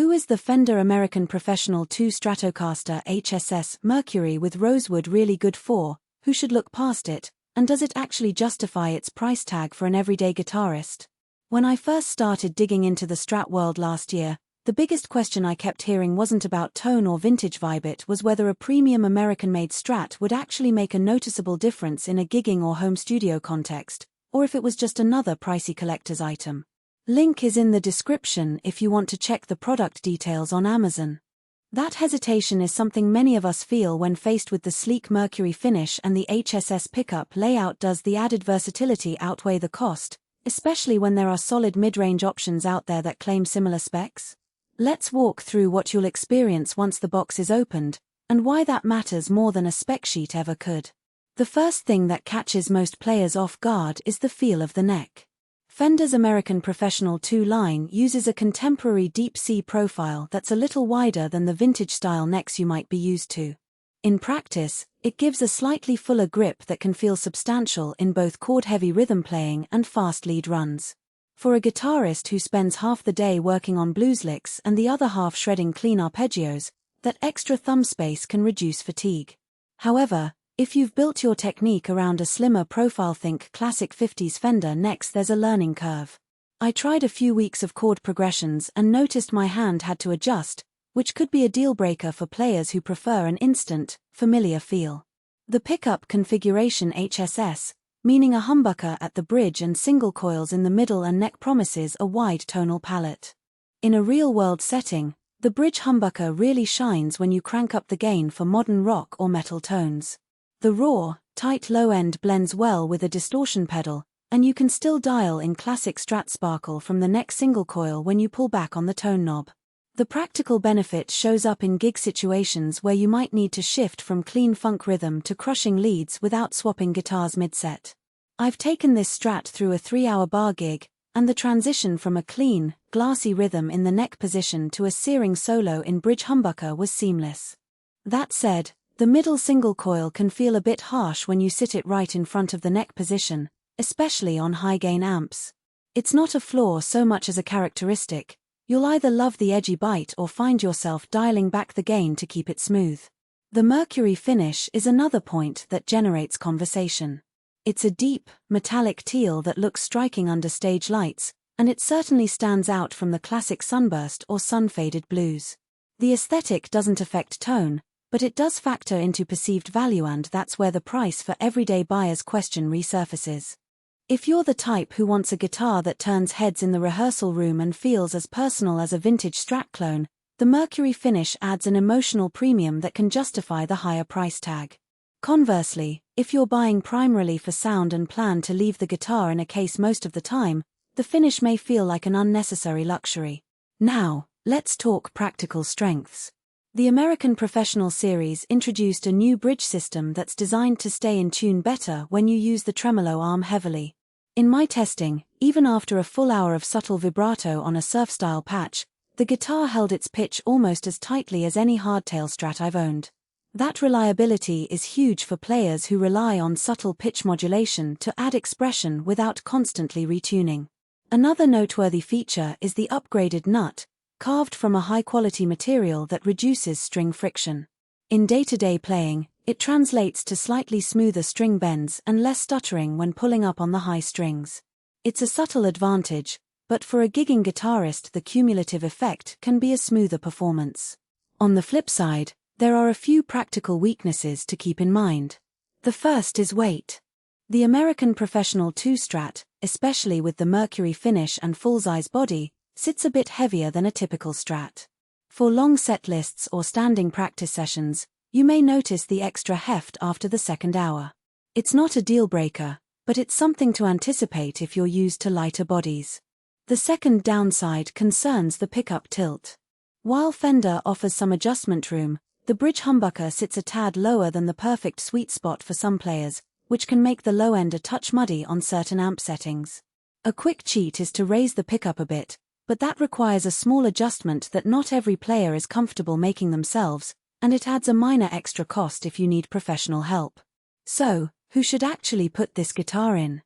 Who is the Fender American Professional II Stratocaster HSS Mercury with Rosewood really good for? Who should look past it? And does it actually justify its price tag for an everyday guitarist? When I first started digging into the Strat world last year, the biggest question I kept hearing wasn't about tone or vintage vibe, it was whether a premium American-made Strat would actually make a noticeable difference in a gigging or home studio context, or if it was just another pricey collector's item. Link is in the description if you want to check the product details on Amazon. That hesitation is something many of us feel when faced with the sleek Mercury finish, and the HSS pickup layout. Does the added versatility outweigh the cost, especially when there are solid mid-range options out there that claim similar specs? Let's walk through what you'll experience once the box is opened, and why that matters more than a spec sheet ever could. The first thing that catches most players off guard is the feel of the neck. Fender's American Professional II line uses a contemporary deep-C profile that's a little wider than the vintage-style necks you might be used to. In practice, it gives a slightly fuller grip that can feel substantial in both chord-heavy rhythm playing and fast lead runs. For a guitarist who spends half the day working on blues licks and the other half shredding clean arpeggios, that extra thumb space can reduce fatigue. However, if you've built your technique around a slimmer profile, think classic 50s Fender necks, there's a learning curve. I tried a few weeks of chord progressions and noticed my hand had to adjust, which could be a deal breaker for players who prefer an instant, familiar feel. The pickup configuration HSS, meaning a humbucker at the bridge and single coils in the middle and neck, promises a wide tonal palette. In a real-world setting, the bridge humbucker really shines when you crank up the gain for modern rock or metal tones. The raw, tight low end blends well with a distortion pedal, and you can still dial in classic Strat sparkle from the neck single coil when you pull back on the tone knob. The practical benefit shows up in gig situations where you might need to shift from clean funk rhythm to crushing leads without swapping guitars mid-set. I've taken this Strat through a 3-hour bar gig, and the transition from a clean, glassy rhythm in the neck position to a searing solo in bridge humbucker was seamless. That said, the middle single coil can feel a bit harsh when you sit it right in front of the neck position, especially on high-gain amps. It's not a flaw so much as a characteristic. You'll either love the edgy bite or find yourself dialing back the gain to keep it smooth. The Mercury finish is another point that generates conversation. It's a deep, metallic teal that looks striking under stage lights, and it certainly stands out from the classic sunburst or sun-faded blues. The aesthetic doesn't affect tone, but it does factor into perceived value, and that's where the price for everyday buyers question resurfaces. If you're the type who wants a guitar that turns heads in the rehearsal room and feels as personal as a vintage Strat clone, the Mercury finish adds an emotional premium that can justify the higher price tag. Conversely, if you're buying primarily for sound and plan to leave the guitar in a case most of the time, the finish may feel like an unnecessary luxury. Now, let's talk practical strengths. The American Professional Series introduced a new bridge system that's designed to stay in tune better when you use the tremolo arm heavily. In my testing, even after a full hour of subtle vibrato on a surf-style patch, the guitar held its pitch almost as tightly as any hardtail Strat I've owned. That reliability is huge for players who rely on subtle pitch modulation to add expression without constantly retuning. Another noteworthy feature is the upgraded nut, carved from a high-quality material that reduces string friction. In day-to-day playing, it translates to slightly smoother string bends and less stuttering when pulling up on the high strings. It's a subtle advantage, but for a gigging guitarist the cumulative effect can be a smoother performance. On the flip side, there are a few practical weaknesses to keep in mind. The first is weight. The American Professional II Strat, especially with the Mercury finish and full-size body, sits a bit heavier than a typical Strat. For long set lists or standing practice sessions, you may notice the extra heft after the second hour. It's not a deal-breaker, but it's something to anticipate if you're used to lighter bodies. The second downside concerns the pickup tilt. While Fender offers some adjustment room, the bridge humbucker sits a tad lower than the perfect sweet spot for some players, which can make the low end a touch muddy on certain amp settings. A quick cheat is to raise the pickup a bit, but that requires a small adjustment that not every player is comfortable making themselves, and it adds a minor extra cost if you need professional help. So, who should actually put this guitar in?